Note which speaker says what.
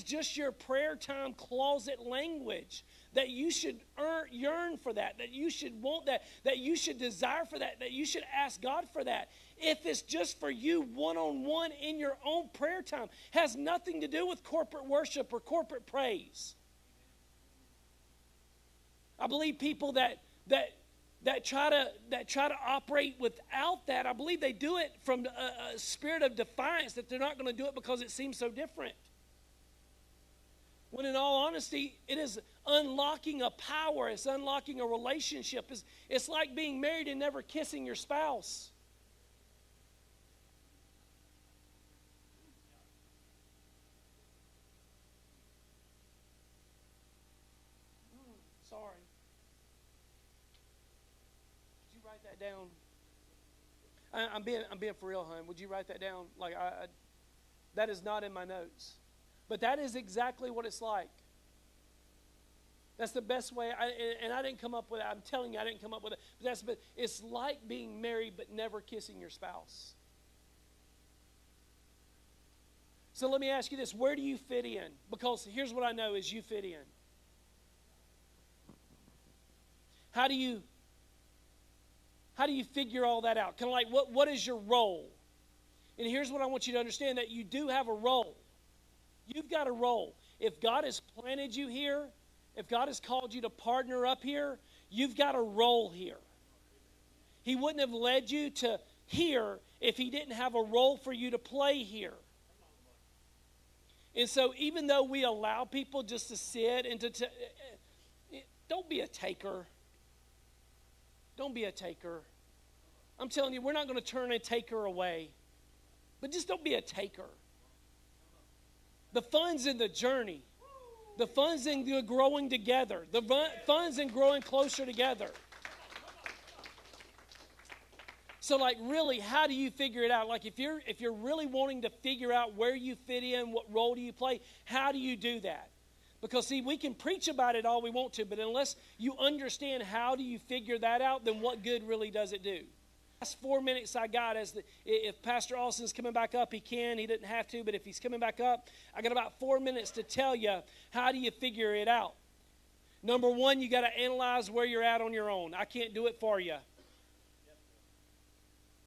Speaker 1: is just your prayer time closet language, that you should yearn for that you should want that you should desire for that you should ask God for that. If it's just for you one-on-one in your own prayer time, has nothing to do with corporate worship or corporate praise. I believe people that try to operate without that, I believe they do it from a spirit of defiance, that they're not going to do it because it seems so different. When in all honesty, it is unlocking a power. It's unlocking a relationship. It's like being married and never kissing your spouse. Sorry. Would you write that down? I'm being for real, hon. Would you write that down? Like that is not in my notes. But that is exactly what it's like. That's the best way. I didn't come up with it. I'm telling you, I didn't come up with it. But it's like being married but never kissing your spouse. So let me ask you this. Where do you fit in? Because here's what I know is you fit in. How do you figure all that out? Kind of like, what is your role? And here's what I want you to understand, that you do have a role. You've got a role. If God has planted you here, if God has called you to partner up here, you've got a role here. He wouldn't have led you to here if He didn't have a role for you to play here. And so even though we allow people just to sit and don't be a taker. Don't be a taker. I'm telling you, we're not going to turn a taker away. But just don't be a taker. The fun's in the journey. The fun's in the growing together. The fun's in growing closer together. So like really, how do you figure it out? Like if you're really wanting to figure out where you fit in, what role do you play, how do you do that? Because see, we can preach about it all we want to, but unless you understand how do you figure that out, then what good really does it do? Last 4 minutes I got, if Pastor Austin's coming back up, he can. He didn't have to, but if he's coming back up, I got about 4 minutes to tell you, how do you figure it out? Number one, you got to analyze where you're at on your own. I can't do it for you.